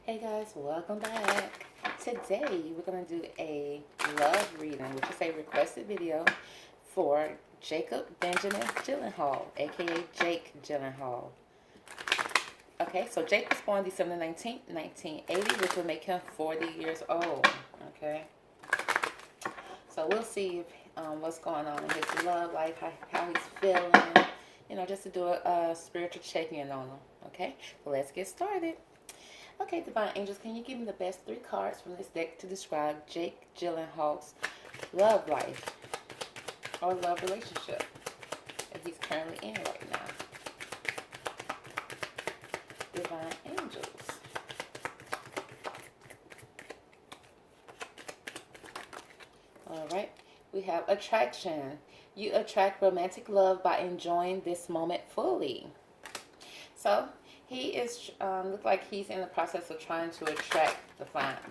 Hey guys, welcome back. Today we're going to do a love reading, which is a requested video for Jacob Benjamin Gyllenhaal, aka Jake Gyllenhaal. Okay, so Jake was born December 19th, 1980, which would make him 40 years old. Okay, so we'll see if, what's going on in his love life, how he's feeling, just to do a spiritual check-in on him. Okay, so let's get started. Okay, Divine Angels, can you give me the best three cards from this deck to describe Jake Gyllenhaal's love life or love relationship that he's currently in right now? Divine Angels. All right, we have attraction. You attract romantic love by enjoying this moment fully. So he is look like he's in the process of trying to attract the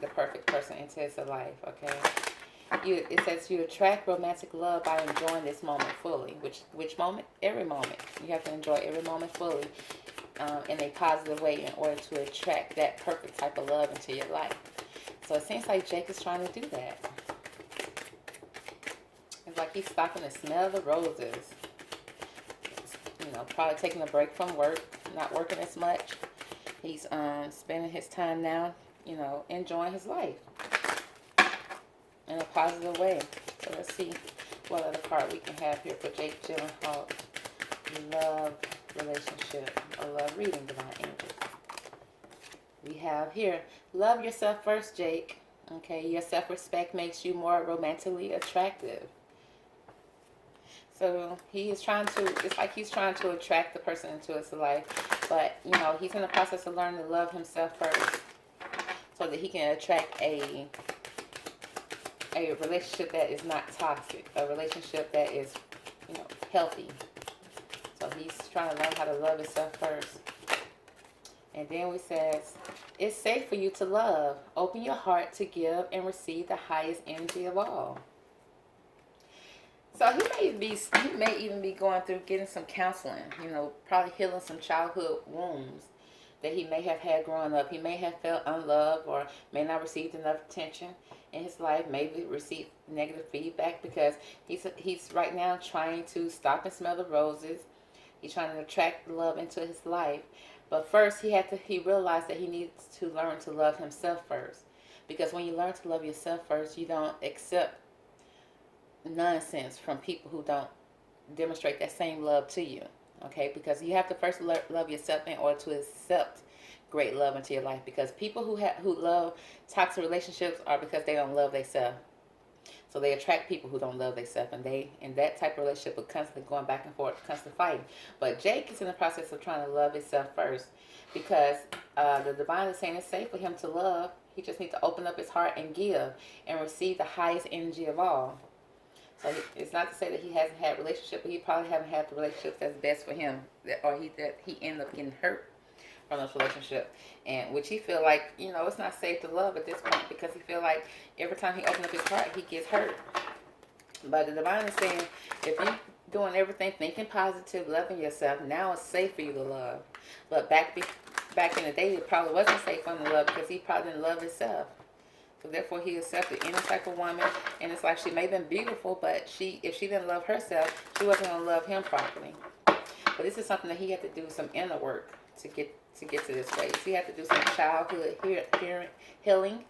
perfect person into his life. Okay, it says you attract romantic love by enjoying this moment fully. Which moment? Every moment. You have to enjoy every moment fully, in a positive way, in order to attract that perfect type of love into your life. So it seems like Jake is trying to do that. It's like he's stopping to smell the roses. Probably taking a break from work, not working as much. He's spending his time now, enjoying his life in a positive way. So let's see what other card we can have here for Jake Gyllenhaal. Love relationship or love reading, Divine Angels. We have here, love yourself first, Jake. Okay, your self-respect makes you more romantically attractive. So he is trying to, it's like he's trying to attract the person into his life. But, he's in the process of learning to love himself first, so that he can attract a relationship that is not toxic. A relationship that is, healthy. So he's trying to learn how to love himself first. And then we says, it's safe for you to love. Open your heart to give and receive the highest energy of all. So he may even be going through getting some counseling, probably healing some childhood wounds that he may have had growing up. He may have felt unloved or may not received enough attention in his life, maybe received negative feedback, because he's right now trying to stop and smell the roses. He's trying to attract love into his life. But first he realized that he needs to learn to love himself first. Because when you learn to love yourself first, you don't accept nonsense from people who don't demonstrate that same love to you. Okay, because you have to first love yourself in order to accept great love into your life. Because people who love toxic relationships are because they don't love themselves. So they attract people who don't love themselves, and they in that type of relationship are constantly going back and forth, constantly fighting. But Jake is in the process of trying to love himself first, because the divine is saying it's safe for him to love. He just needs to open up his heart and give and receive the highest energy of all. So it's not to say that he hasn't had a relationship, but he probably haven't had the relationship that's best for him, that he ended up getting hurt from this relationship, and which he feel like, it's not safe to love at this point, because he feel like every time he opens up his heart, he gets hurt. But the divine is saying, if you're doing everything, thinking positive, loving yourself, now it's safe for you to love. But back in the day, it probably wasn't safe for him to love, because he probably didn't love himself. So therefore, he accepted any type of woman, and it's like she may have been beautiful, but if she didn't love herself, she wasn't going to love him properly. But this is something that he had to do some inner work to get to this place. He had to do some childhood healing,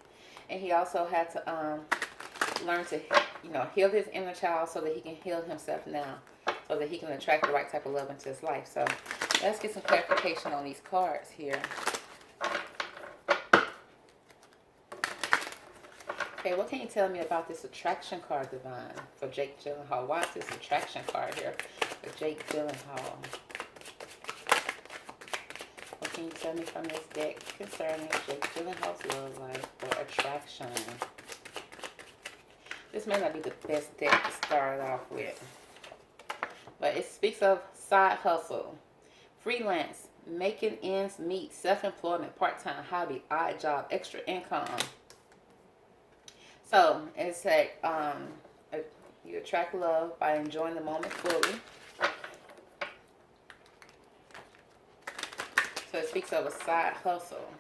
and he also had to learn to heal his inner child so that he can heal himself now, so that he can attract the right type of love into his life. So let's get some clarification on these cards here. Okay, what can you tell me about this attraction card, Divine, for Jake Gyllenhaal? Why is this attraction card here for Jake Gyllenhaal? What can you tell me from this deck concerning Jake Gyllenhaal's love life or attraction? This may not be the best deck to start off with, but it speaks of side hustle, freelance, making ends meet, self-employment, part-time hobby, odd job, extra income. So it's like you attract love by enjoying the moment fully. So it speaks of a side hustle.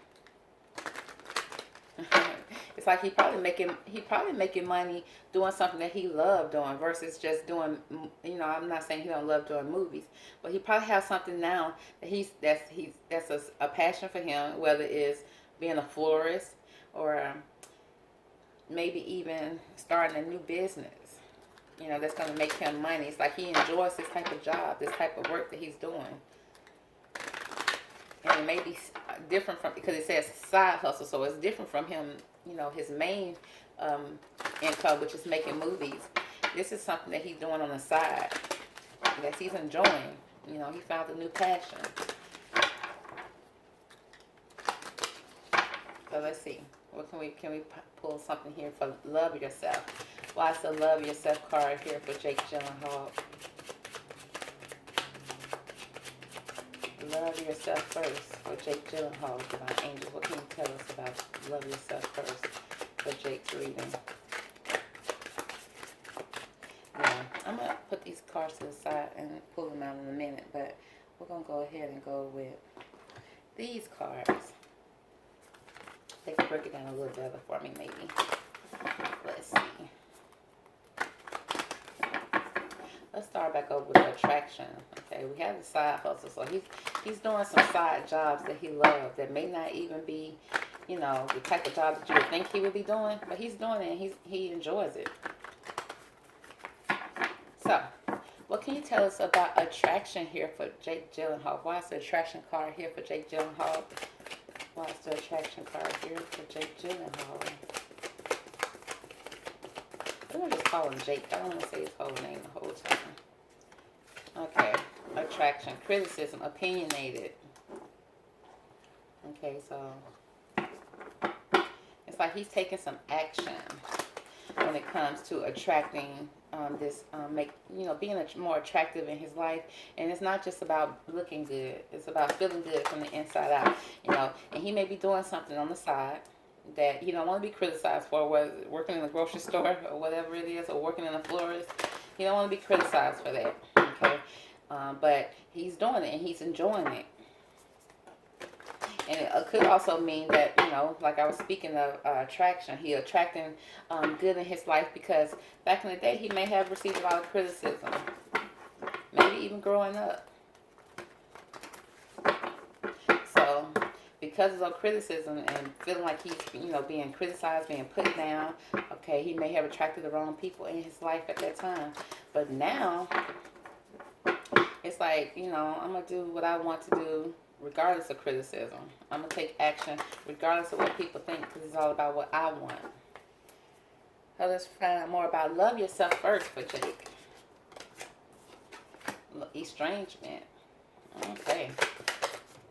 It's like he probably making money doing something that he loved doing versus just doing, you know, I'm not saying he don't love doing movies, but he probably has something now that that's a passion for him, whether it's being a florist or maybe even starting a new business, you know, that's going to make him money. It's like he enjoys this type of job, this type of work that he's doing. And it may be different from, because it says side hustle, so it's different from him, you know, his main income, which is making movies. This is something that he's doing on the side that he's enjoying. You know, he found a new passion. So let's see. What can we pull something here for love yourself? Why is the love yourself card here for Jake Gyllenhaal? Love yourself first for Jake Gyllenhaal, Divine Angels. What can you tell us about love yourself first for Jake's reading? Yeah, I'm going to put these cards to the side and pull them out in a minute, but we're going to go ahead and go with these cards. They can break it down a little better for me, maybe. Let's see. Let's start back over with attraction. Okay, we have the side hustle. So he's doing some side jobs that he loves that may not even be, you know, the type of job that you would think he would be doing, but he's doing it and he enjoys it. So, what can you tell us about attraction here for Jake Gyllenhaal? Why is the attraction card here for Jake Gyllenhaal? Why is the attraction card here for Jake Gyllenhaal? I'm going to just call him Jake. I don't want to say his whole name the whole time. Okay. Attraction. Criticism. Opinionated. Okay, so it's like he's taking some action when it comes to attracting being more attractive in his life. And it's not just about looking good. It's about feeling good from the inside out, you know. And he may be doing something on the side that you don't want to be criticized for, whether working in the grocery store or whatever it is, or working in a florist. You don't want to be criticized for that, okay? But he's doing it and he's enjoying it. And it could also mean that, you know, like I was speaking of attraction, he attracting good in his life because back in the day he may have received a lot of criticism, maybe even growing up. So because of the criticism and feeling like he's, you know, being criticized, being put down, okay, he may have attracted the wrong people in his life at that time. But now, it's like, you know, I'm going to do what I want to do regardless of criticism. I'm going to take action regardless of what people think because it's all about what I want. So let's find out more about love yourself first for Jake. Estrangement. Okay.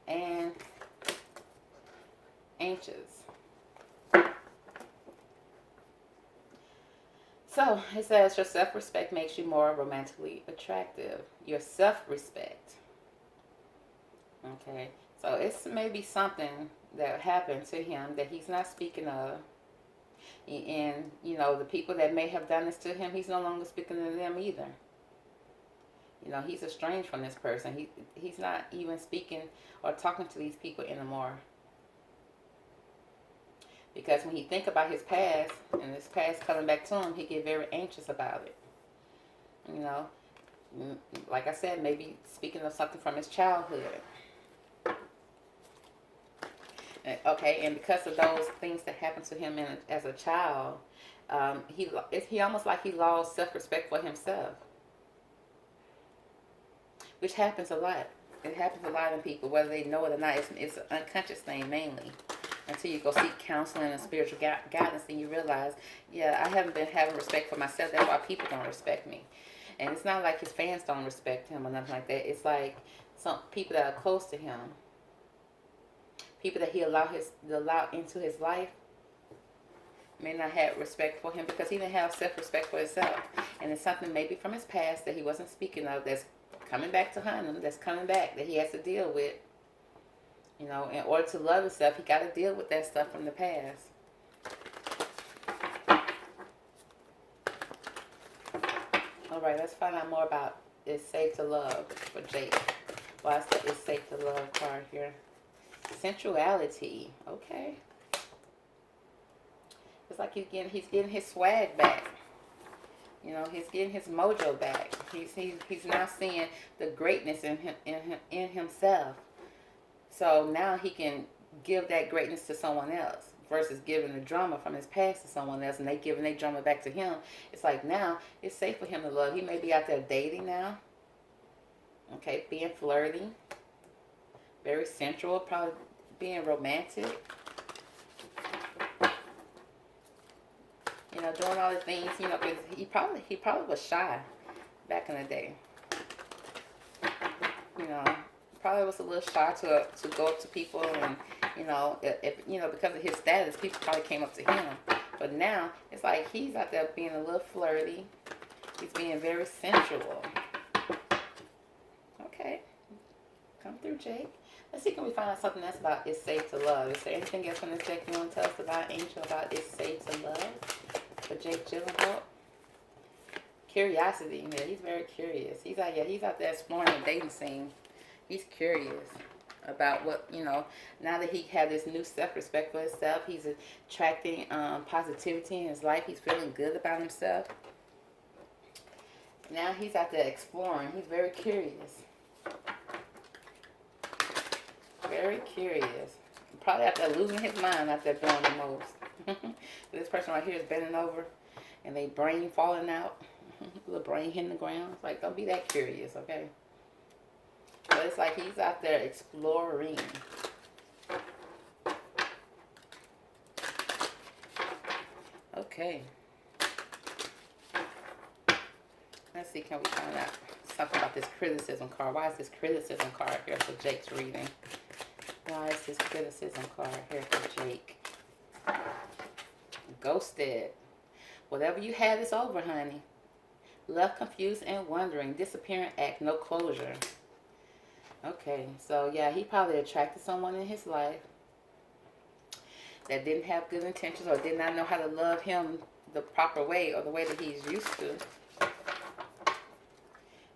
And anxious. So it says your self-respect makes you more romantically attractive. Your self-respect. Okay. So it's maybe something that happened to him that he's not speaking of. And, you know, the people that may have done this to him, he's no longer speaking to them either. You know, he's estranged from this person. He's not even speaking or talking to these people anymore. Because when he think about his past, and his past coming back to him, he get very anxious about it. You know, like I said, maybe speaking of something from his childhood. Okay, and because of those things that happened to him as a child, he almost like he lost self-respect for himself. Which happens a lot. It happens a lot in people, whether they know it or not. It's an unconscious thing mainly. Until you go seek counseling and spiritual guidance, and you realize, yeah, I haven't been having respect for myself. That's why people don't respect me. And it's not like his fans don't respect him or nothing like that. It's like some people that are close to him, people that he allowed into his life, may not have respect for him because he didn't have self-respect for himself. And it's something maybe from his past that he wasn't speaking of that's coming back to haunt him, that's coming back, that he has to deal with. You know, in order to love himself, he got to deal with that stuff from the past. All right, let's find out more about It's Safe to Love for Jake. Why is the It's Safe to Love card here? Sensuality. Okay. It's like he's getting his swag back. You know, he's getting his mojo back. He's now seeing the greatness in himself. So now he can give that greatness to someone else versus giving the drama from his past to someone else and they giving their drama back to him. It's like now it's safe for him to love. He may be out there dating now. Okay, being flirty. Very sensual, probably being romantic. You know, doing all the things, you know, because he probably was shy back in the day. You know, probably was a little shy to go up to people, and you know, if you know, because of his status, people probably came up to him. But now it's like he's out there being a little flirty. He's being very sensual. Okay, come through, Jake. Let's see, can we find out something else about It's Safe to Love? Is there anything else from this deck you want to tell us about, Angel, about It's Safe to Love for Jake Gyllenhaal? Curiosity, man. He's very curious. He's out there exploring the dating scene. He's curious about what, you know, now that he had this new self-respect for himself, he's attracting positivity in his life. He's feeling good about himself. Now he's out there exploring. He's very curious. Very curious. Probably out there losing his mind, out there doing the most. This person right here is bending over and they brain falling out. The brain hitting the ground. It's like, don't be that curious, okay? But it's like he's out there exploring. Okay. Let's see, can we find out something about this criticism card? Why is this criticism card here for Jake's reading? Why is this criticism card here for Jake? Ghosted. Whatever you had is over, honey. Left confused and wondering. Disappearing act, no closure. Okay, so yeah, he probably attracted someone in his life that didn't have good intentions or did not know how to love him the proper way or the way that he's used to.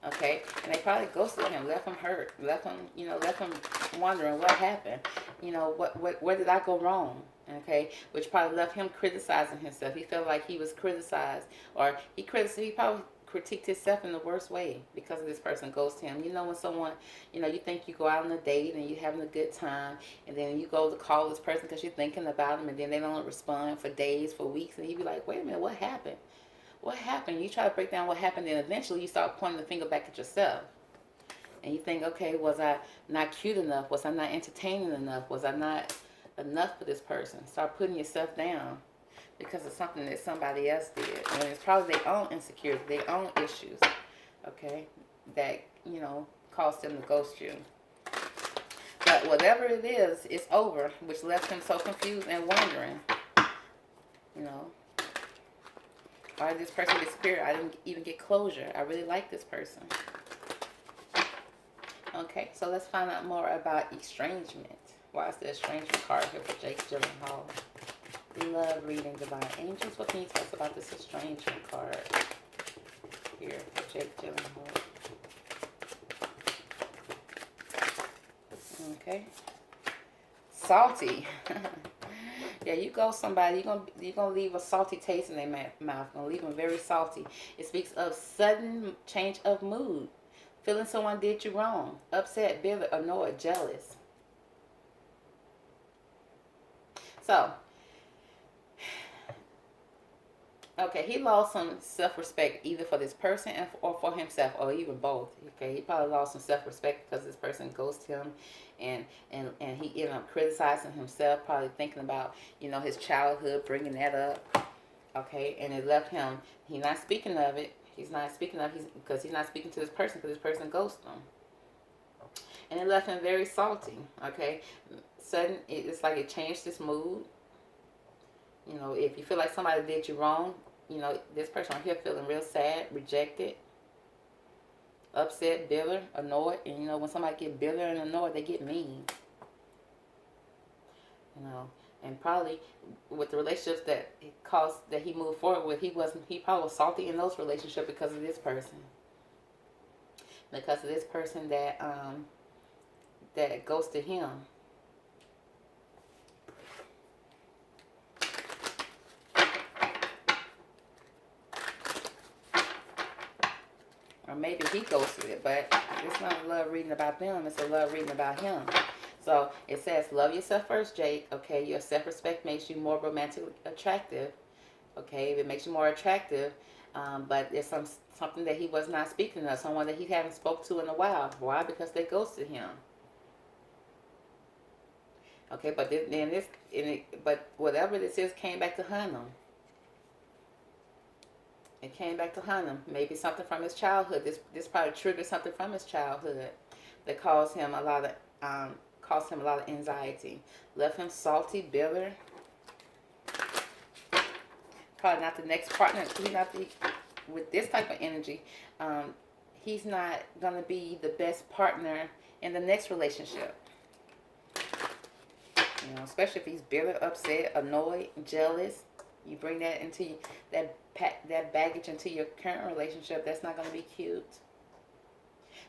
Okay, and they probably ghosted him, left him hurt, left him, you know, left him wondering what happened. You know, where did I go wrong? Okay, which probably left him criticizing himself. He felt like he was criticized, or he probably critiqued himself in the worst way because of this person ghosted him. You know, when someone, you know, you think you go out on a date and you're having a good time, and then you go to call this person because you're thinking about them, and then they don't respond for days, for weeks, and you be like, wait a minute, what happened? What happened? You try to break down what happened, and eventually you start pointing the finger back at yourself. And you think, okay, was I not cute enough? Was I not entertaining enough? Was I not enough for this person? Start putting yourself down because of something that somebody else did. And it's probably their own insecurity, their own issues, okay, that, you know, caused them to ghost you. But whatever it is, it's over, which left him so confused and wondering, you know, why did this person disappear? I didn't even get closure. I really like this person. Okay, so let's find out more about estrangement. Why is the estrangement card here for Jake Gyllenhaal? Love reading, divine angels. What can you tell us about this estrangement card here for Jake Gyllenhaal? Okay. Salty. Yeah, you go somebody, you're gonna leave a salty taste in their mouth. Gonna leave them very salty. It speaks of sudden change of mood, feeling someone did you wrong, upset, bitter, annoyed, jealous. So, okay, he lost some self-respect either for this person or for himself, or even both. Okay, he probably lost some self-respect because this person ghosted him, and he ended up criticizing himself, probably thinking about, you know, his childhood, bringing that up. Okay, and it left him. He's not speaking of it. He's not speaking of because he's not speaking to this person because this person ghosted him, and it left him very salty. Okay, sudden, it's like it changed his mood. You know, if you feel like somebody did you wrong, you know, this person right here feeling real sad, rejected, upset, bitter, annoyed. And, you know, when somebody get bitter and annoyed, they get mean. You know, and probably with the relationships that he moved forward with, he probably was salty in those relationships because of this person. Because of this person that ghosted him. Or maybe he ghosted it, but it's not a love reading about them. It's a love reading about him. So it says, love yourself first, Jake. Okay, your self-respect makes you more romantically attractive. Okay, if it makes you more attractive, but there's something that he was not speaking of, someone that he haven't spoke to in a while. Why? Because they ghosted him. Okay, but but whatever this is came back to haunt him. It came back to haunt him. Maybe something from his childhood. This probably triggered something from his childhood that caused him a lot of anxiety. Left him salty, bitter. Probably not the next partner. With this type of energy. He's not gonna be the best partner in the next relationship. You know, especially if he's bitter, upset, annoyed, jealous. You bring that into that baggage into your current relationship. That's not going to be cute.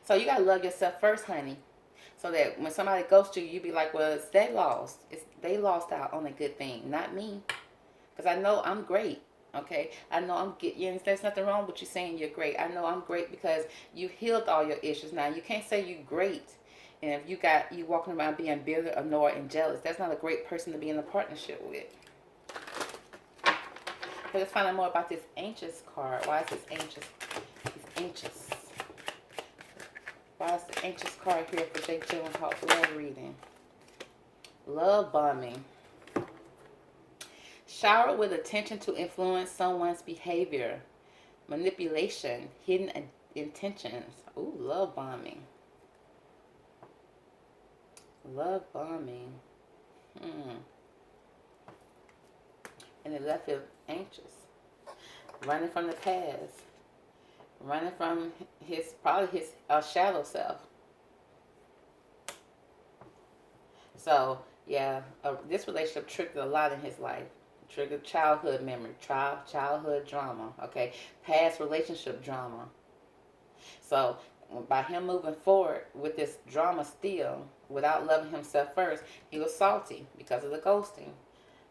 So you got to love yourself first, honey. So that when somebody goes to you, you be like, well, it's they lost. They lost out on a good thing, not me. Because I know I'm great. Okay, I know I'm good. There's nothing wrong with you saying you're great. I know I'm great because you healed all your issues. Now you can't say you're great, and if you walking around being bitter, annoyed, and jealous, that's not a great person to be in a partnership with. So let's find out more about this anxious card. Why is this anxious? He's anxious. Why is the anxious card here for Jake Gyllenhaal love reading? Love bombing. Shower with attention to influence someone's behavior. Manipulation. Hidden intentions. Ooh, love bombing. Love bombing. And it left him anxious. Running from the past. Running from probably his shadow self. So, yeah, this relationship triggered a lot in his life. Triggered childhood memory, childhood drama, okay? Past relationship drama. So, by him moving forward with this drama still, without loving himself first, he was salty because of the ghosting.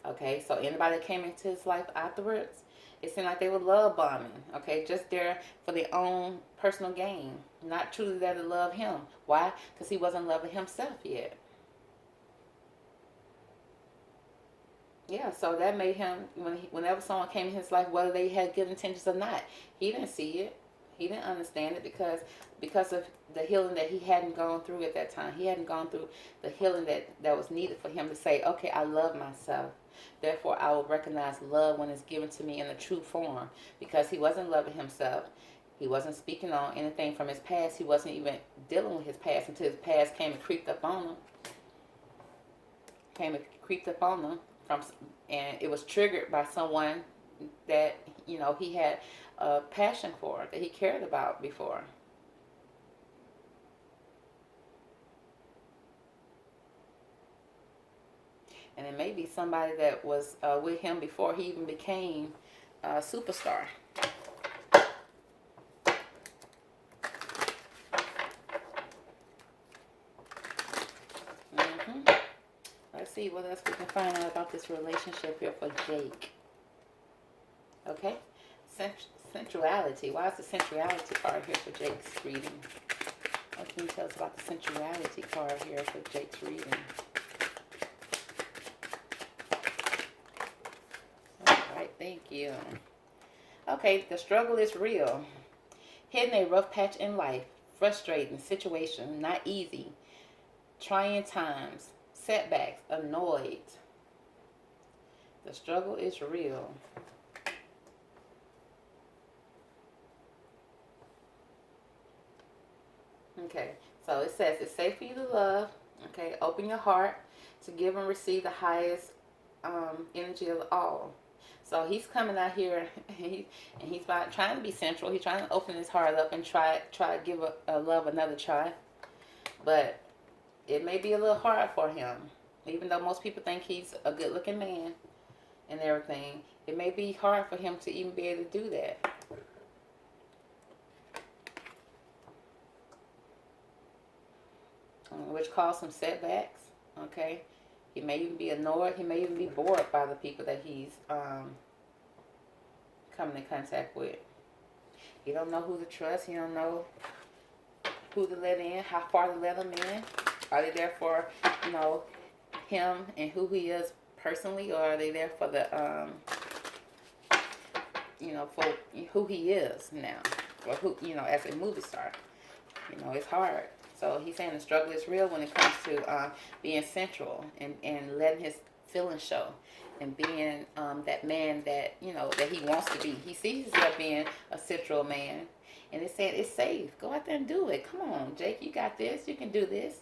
Okay, so anybody that came into his life afterwards, it seemed like they were love bombing. Okay, just there for their own personal gain. Not truly there to love him. Why? Because he wasn't loving himself yet. Yeah, so that made him, whenever someone came in his life, whether they had good intentions or not, he didn't see it. He didn't understand it because of the healing that he hadn't gone through at that time. He hadn't gone through the healing that was needed for him to say, okay, I love myself. Therefore, I will recognize love when it's given to me in a true form. Because he wasn't loving himself. He wasn't speaking on anything from his past. He wasn't even dealing with his past until his past came and creeped up on him. And it was triggered by someone that, he had a passion for, that he cared about before. And it may be somebody that was with him before he even became a superstar. Let's see what else we can find out about this relationship here for Jake. Okay? Sensuality. Why is the sensuality card here for Jake's reading? What can you tell us about the sensuality card here for Jake's reading? Alright, thank you. Okay, the struggle is real. Hitting a rough patch in life. Frustrating situation. Not easy. Trying times. Setbacks. Annoyed. The struggle is real. Okay, so it says it's safe for you to love. Okay, open your heart to give and receive the highest energy of all. So he's coming out here, and he's trying to be sensual. He's trying to open his heart up and try to give a love another try. But it may be a little hard for him, even though most people think he's a good-looking man and everything. It may be hard for him to even be able to do that. Which cause some setbacks. Okay, he may even be annoyed. He may even be bored by the people that he's coming in contact with. He don't know who to trust. He don't know who to let in, how far to let them in. Are they there for, you know, him and who he is personally, or are they there for the, you know, for who he is now, or who, you know, as a movie star? You know, it's hard. So he's saying the struggle is real when it comes to being central and letting his feelings show, and being that man that, you know, that he wants to be. He sees himself being a central man, and it said it's safe. Go out there and do it. Come on, Jake, you got this. You can do this.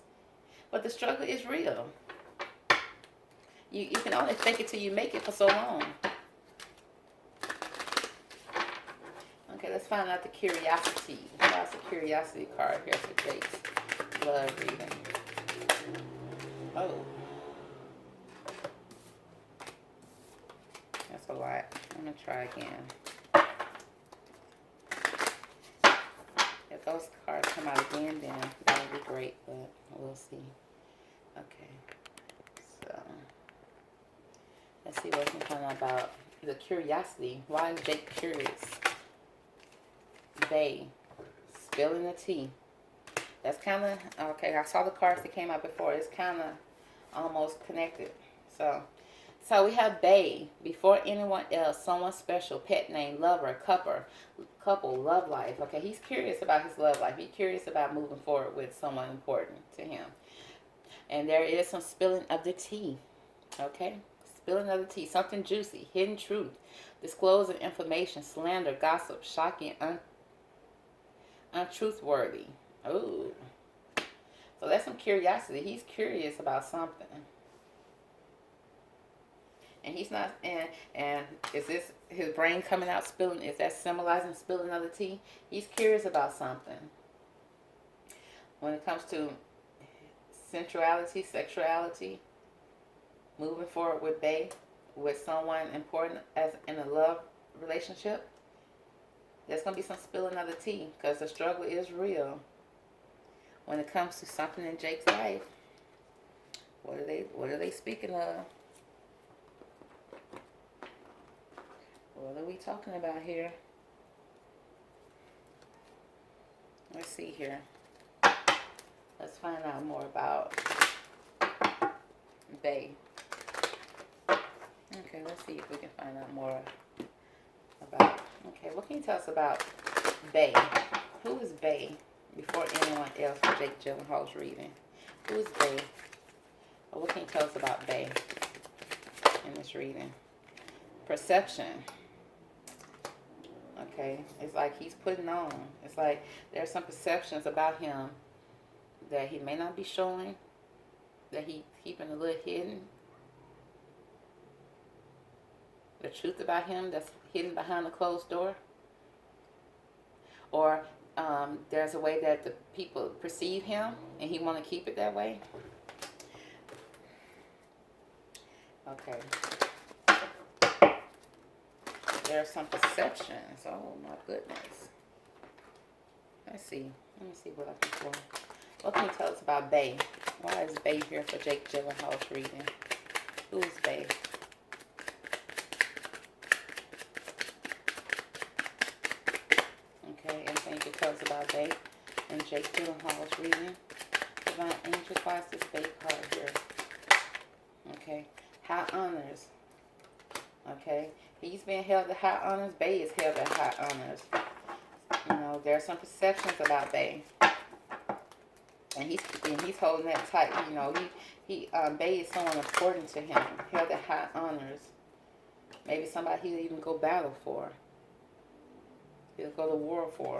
But the struggle is real. You can only fake it till you make it for so long. Okay, let's find out the curiosity. That's the curiosity card here for Jake's love reading. Oh. That's a lot. I'm going to try again. If those cards come out again, then that would be great, but we'll see. Okay. So, let's see what we can find out about the curiosity. Why is Jake curious? They spilling the tea. That's kind of okay. I saw the cards that came out before. It's kind of almost connected. So we have Bae. Before anyone else, someone special, pet name, lover, couple, love life. Okay, he's curious about his love life. He's curious about moving forward with someone important to him. And there is some spilling of the tea. Okay, spilling of the tea. Something juicy, hidden truth, disclosing information, slander, gossip, shocking, untruthworthy. Oh, so that's some curiosity. He's curious about something, and he's not. And is this his brain coming out spilling? Is that symbolizing spilling of the tea? He's curious about something. When it comes to sensuality, sexuality, moving forward with Bae, with someone important as in a love relationship. There's going to be some spilling of the tea because the struggle is real. When it comes to something in Jake's life, what are they speaking of? What are we talking about here? Let's see here. Let's find out more about Bae. Okay, let's see if we can find out more about. Okay, what can you tell us about Bae? Who is Bae? Before anyone else for Jake Gyllenhaal's reading. Who is Bae? Or what can you tell us about Bae in this reading? Perception. Okay, it's like he's putting on. It's like there's some perceptions about him that he may not be showing, that he's keeping a little hidden. The truth about him that's hidden behind a closed door. Or there's a way that the people perceive him and he want to keep it that way. Okay. There are some perceptions. Oh my goodness. Let's see. Let me see what I can pull. What can you tell us about Bae? Why is Bae here for Jake Gyllenhaal's reading? Who is Bae? Okay, anything you can tell us about Bae and Jake Gyllenhaal's reading? Divine Angels, why is this Bae card here? Okay, high honors. Okay, he's being held at high honors. Bae is held at high honors. You know, there are some perceptions about Bae, and he's holding that tight. You know, Bae is someone important to him, held at high honors. Maybe somebody he'll even go battle for. He'll go to war for.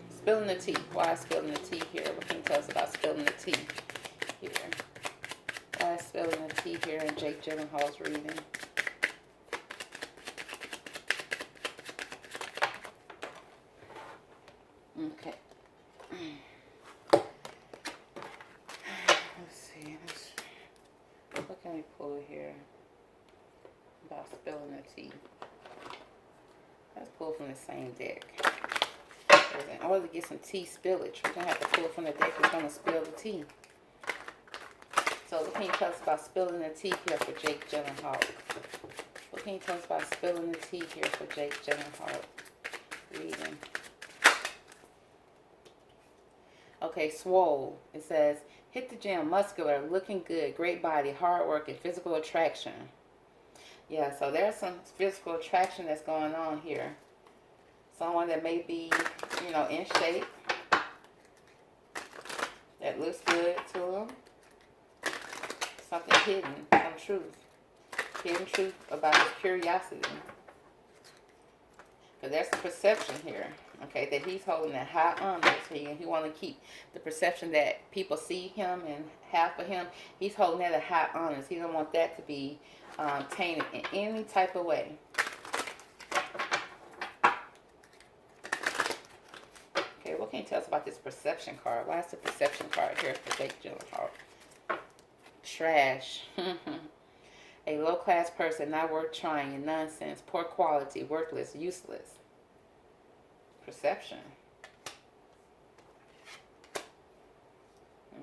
Spilling the tea. Why is spilling the tea here? What can you tell us about spilling the tea here? Why is spilling the tea here in Jake Gyllenhaal's reading? Okay. Let's see. What can we pull here about spilling the tea? Let's pull from the same deck. In order to get some tea spillage, we're going to have to pull from the deck that's going to spill the tea. So what can you tell us about spilling the tea here for Jake Gyllenhaal? What can you tell us about spilling the tea here for Jake Gyllenhaal reading? Okay, swole. It says, hit the gym, muscular, looking good, great body, hard work, and physical attraction. Yeah, so there's some physical attraction that's going on here. Someone that may be, you know, in shape. That looks good to them. Something hidden, some truth. Hidden truth about his curiosity. Because there's a perception here, okay, that he's holding a high honor. So he want to keep the perception that people see him and have for him. He's holding that a high honor. He don't want that to be tainted in any type of way. Okay, what can you tell us about this perception card? Why is the perception card here for Jake Gyllenhaal? Trash. A low-class person, not worth trying, nonsense, poor quality, worthless, useless. Perception.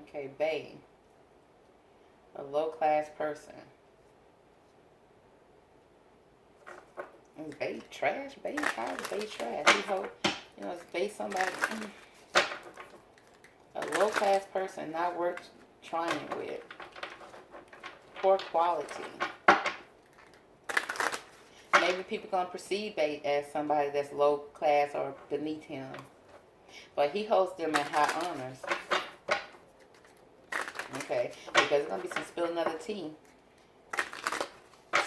Okay, bae. A low-class person. Is bae trash? Bae? How is bae trash? He hope, you know, is bae somebody? A low-class person, not worth trying with. Poor quality. Maybe people gonna perceive bae as somebody that's low class or beneath him, but he holds them in high honors. Okay, because there's gonna be some spilling of the tea,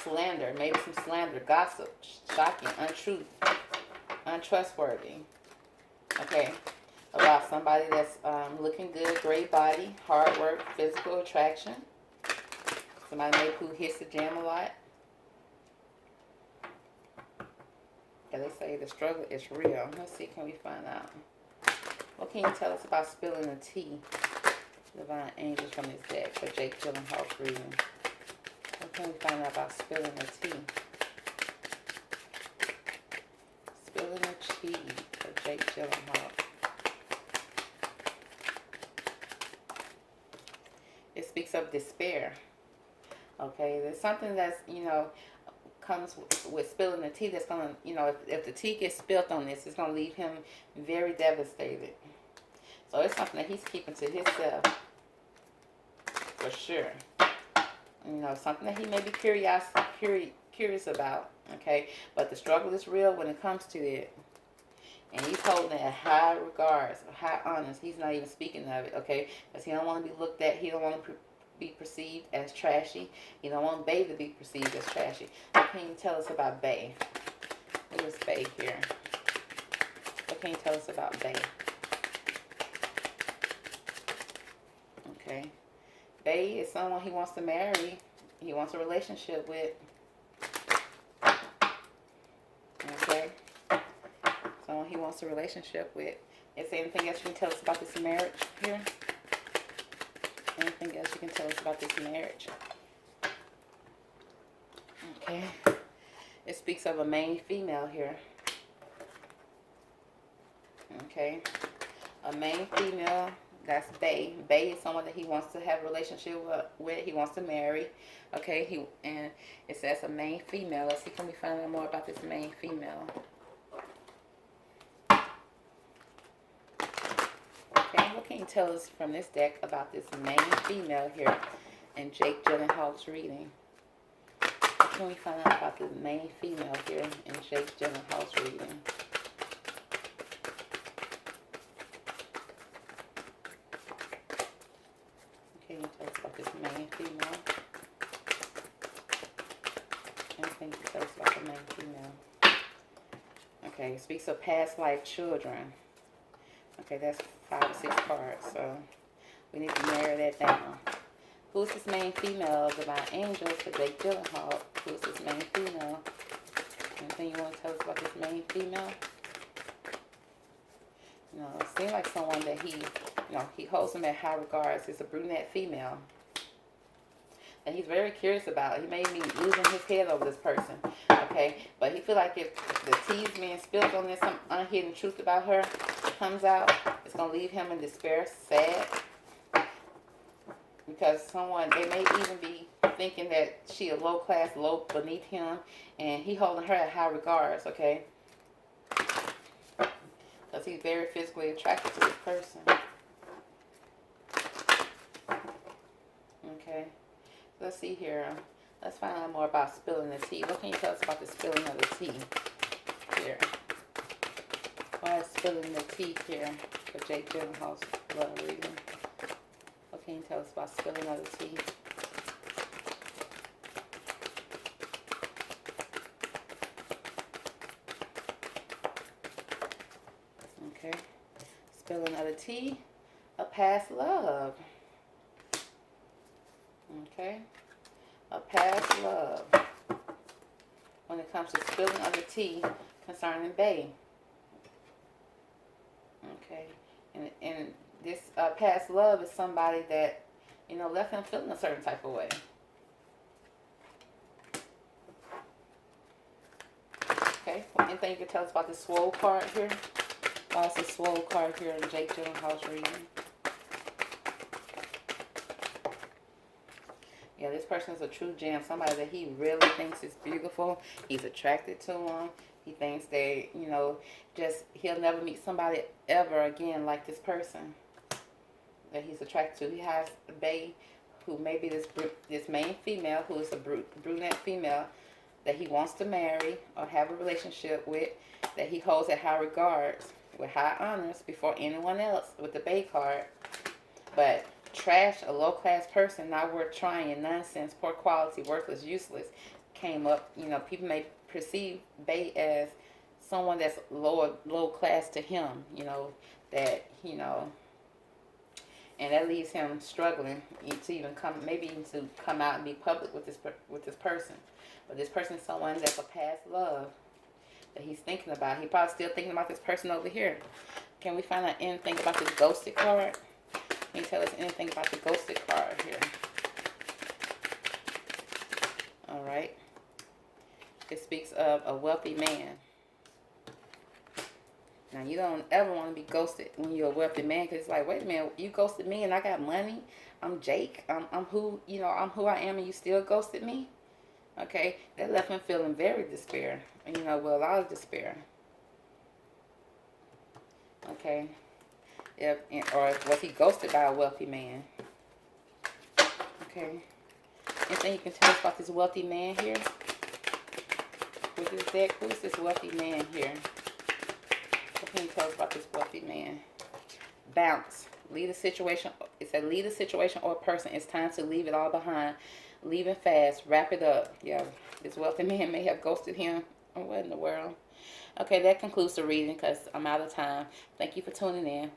slander, maybe some slander, gossip, shocking, untruth, untrustworthy. Okay, about somebody that's looking good, great body, hard work, physical attraction. Somebody maybe who hits the gym a lot. And they say the struggle is real. Let's see, can we find out? What can you tell us about spilling the tea? Divine angels from this deck for Jake Gyllenhaal's reading. What can we find out about spilling the tea? Spilling the tea for Jake Gyllenhaal. It speaks of despair. Okay, there's something that's, you know, comes with spilling the tea that's going to, you know, if the tea gets spilled on this, it's going to leave him very devastated. So it's something that he's keeping to himself for sure. You know, something that he may be curious about, okay? But the struggle is real when it comes to it. And he's holding it at high regards, high honors. He's not even speaking of it, okay? Because he don't want to be looked at. He don't want to be perceived as trashy. You don't want bae to be perceived as trashy. What can you tell us about bae? Who is bae here? What can you tell us about bae? Okay. Bae is someone he wants to marry. He wants a relationship with. Okay. Someone he wants a relationship with. Is there anything else you can tell us about this marriage here? Anything else you can tell us about this marriage? Okay. It speaks of a main female here. Okay. A main female, that's bae. Bae is someone that he wants to have a relationship with. He wants to marry. Okay. And it says a main female. Let's see, can we find out more about this main female? What can you tell us from this deck about this main female here in Jake Gyllenhaal's reading? What can we find out about the main female here in Jake Gyllenhaal's reading? What can you tell us about this main female? Anything you can tell us about the main female? Okay, it speaks of past life children. Okay, that's 5 or 6 cards, so we need to narrow that down. Who's this main female? Divine angels for Jake Gyllenhaal. Who's this main female? Anything you want to tell us about this main female? You know, it seems like someone that he holds him at high regards. It's a brunette female. And he's very curious about it. He may be losing his head over this person. Okay? But he feel like if the tea's being spilled on this, some unhidden truth about her comes out, it's going to leave him in despair, sad. Because they may even be thinking that she a low class, low beneath him, and he holding her at high regards, okay? Because he's very physically attracted to this person. Okay, let's see here. Let's find out more about spilling the tea. What can you tell us about the spilling of the tea here? Why is spilling the tea here for Jake Gyllenhaal's love reading? What can you tell us about spilling of the tea? Okay, spilling of the tea, a past love. Okay, a past love. When it comes to spilling of the tea concerning Bay. Okay, and this past love is somebody that, you know, left him feeling a certain type of way. Okay, anything you can tell us about this swole card here? Why is this swole card here in Jake Gyllenhaal's reading? Yeah, this person is a true gem. Somebody that he really thinks is beautiful. He's attracted to him. He thinks they, you know, just he'll never meet somebody ever again like this person that he's attracted to. He has a bae who may be this main female who is a brunette female that he wants to marry or have a relationship with, that he holds at high regards, with high honors before anyone else with the bae card. But trash, a low-class person, not worth trying, nonsense, poor quality, worthless, useless, came up. You know, people may perceive Bay as someone that's low class to him, you know, that, you know, and that leaves him struggling to even come out and be public with this person. But this person is someone that's a past love that he's thinking about. He's probably still thinking about this person over here. Can we find out anything about this ghosted card? Can you tell us anything about the ghosted card here? All right. It speaks of a wealthy man. Now, you don't ever want to be ghosted when you're a wealthy man, because it's like, wait a minute, you ghosted me and I got money. I'm Jake. I'm who, you know, I'm who I am, and you still ghosted me. Okay, that left him feeling very despair, you know, with a lot of despair. Okay, or was he ghosted by a wealthy man? Okay, anything you can tell us about this wealthy man here? With this deck, who is this wealthy man here? What can you tell us about this wealthy man? Bounce. Leave the situation. It said leave the situation or person. It's time to leave it all behind. Leaving fast. Wrap it up. Yeah, this wealthy man may have ghosted him. Oh, what in the world? Okay, that concludes the reading because I'm out of time. Thank you for tuning in.